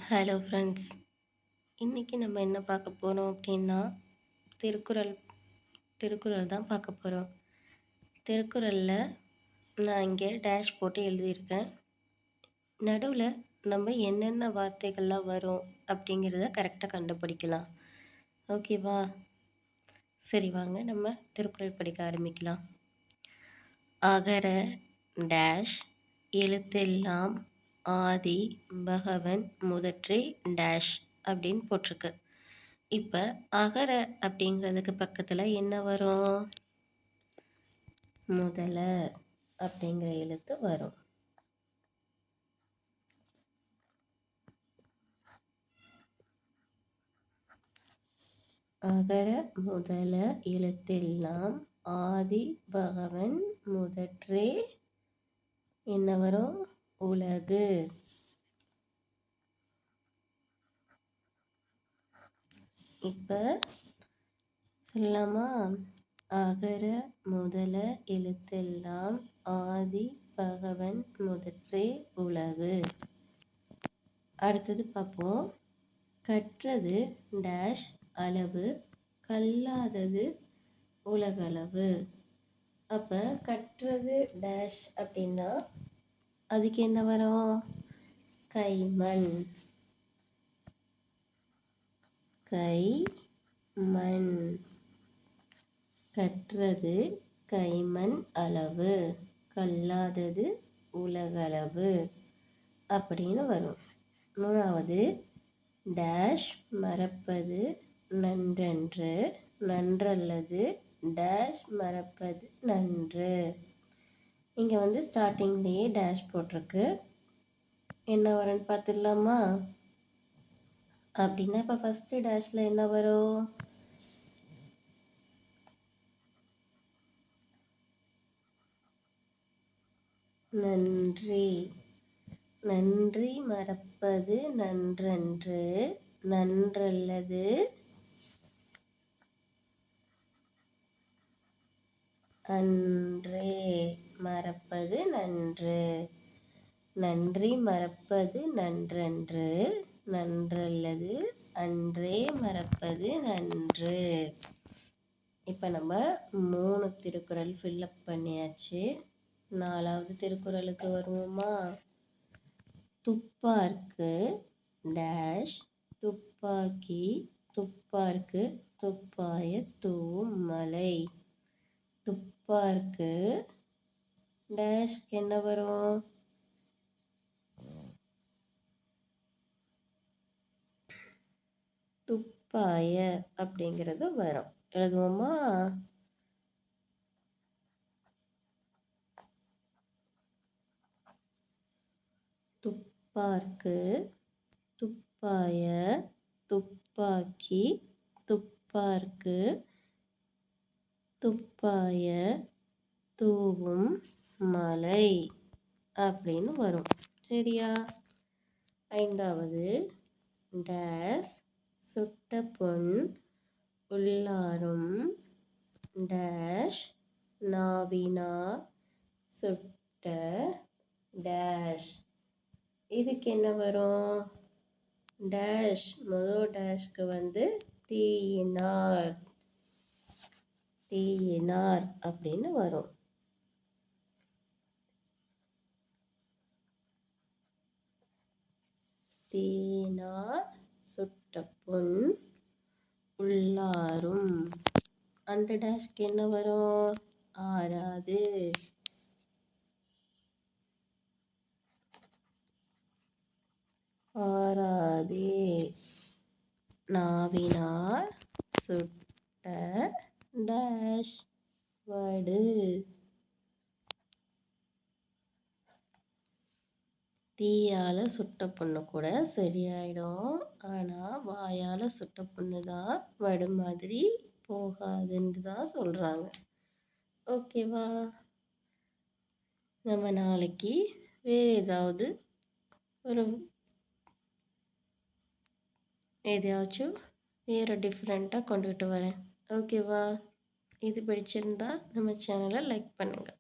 Hello friends. இன்றைக்கி நம்ம என்ன பார்க்க போகிறோம் அப்படின்னா, திருக்குறள் திருக்குறள் தான் பார்க்க போகிறோம். திருக்குறளில் நான் இங்கே டேஷ் போட்டு எழுதியிருக்கேன். நடுவில் நம்ம என்னென்ன வார்த்தைகள்லாம் வரும் அப்படிங்கிறத கரெக்டாக கண்டுபிடிக்கலாம். ஓகேவா? சரி, வாங்க நம்ம திருக்குறள் படிக்க ஆரம்பிக்கலாம். அகர டேஷ் எழுத்தெல்லாம் ஆதி பகவன் முதற்றே டேஷ் அப்படின்னு போட்டிருக்கு. இப்போ அகர அப்படிங்கிறதுக்கு பக்கத்தில் என்ன வரும்? முதல அப்படிங்கிற எழுத்து வரும். அகர முதல எழுத்தெல்லாம் ஆதி பகவன் முதற்றே என்ன வரும்? உலகு. இப்போ சொல்லலாமா? அகர முதல எழுத்தெல்லாம் ஆதி பகவன் முதற்றே உலகு. அடுத்தது பார்ப்போம். கற்றது டேஷ் அளவு கல்லாதது உலகளவு. அப்போ கற்றது டேஷ் அப்படின்னா அதுக்கு என்ன வரும்? கைமண். கைமண். கற்றது கைமண் அளவு, கல்லாதது உலகளவு அப்படின்னு வரும். மூணாவது டேஷ் மறப்பது நன்றன்று நன்றல்லது டேஷ் மறப்பது நன்று. இங்கே ஸ்டார்டிங்லேயே டேஷ் போட்டிருக்கு. என்ன வரும்னு பார்த்துடலாமா? அப்படின்னா இப்போ ஃபஸ்ட்டு டேஷில் என்ன வரும்? நன்றி. நன்றி மறப்பது நன்றன்று நன்றல்லது அன்றே மறப்பது நன்று. நன்றி மறப்பது நன்றன்று நன்றல்லது அன்றே மறப்பது நன்று. இப்போ நம்ம 3 திருக்குறள் ஃபில்லப் பண்ணியாச்சு. 4வது திருக்குறளுக்கு வருவோமா? துப்பார்க்கு டேஷ் துப்பாக்கி துப்பார்க்கு துப்பாய தூவும் மலை. துப்பார்க்கு டேஷ் என்ன வரும்? துப்பாய அப்படிங்கிறது வரும். எழுதுவோமா? துப்பார்க்கு துப்பாய துப்பாக்கி துப்பார்க்கு துப்பாய தூவும் மலை அப்படின்னு வரும். சரியா? 5வது டேஸ் சுட்ட பொன் உள்ளாரும் டேஷ் நாவினார் சுட்ட டேஷ். இதுக்கு என்ன வரும்? டேஷ் முதல் டேஷ்க்கு தீயினார். தீயினார் அப்படின்னு வரும். தீயினார் சுட்ட பொன் உள்ளாரும். அந்த டேஷ்க்கு என்ன வரும்? ஆறாது. ஆறாதே. நாவினார் சுட்ட டேஷ் வடு. தீயால் சுட்ட பொண்ணு கூட சரியாயிடும். ஆனால் வாயால் சுட்ட பொண்ணு தான் வடு மாதிரி போகாதுன்னு தான் சொல்கிறாங்க. ஓகேவா? நம்ம நாளைக்கு வேறு ஏதாவது எதையாச்சும் வேறு டிஃப்ரெண்ட்டாக கொண்டுகிட்டு வரேன். ஓகேவா? இது பிடிச்சிருந்தா நம்ம சேனலை லைக் பண்ணுங்கள்.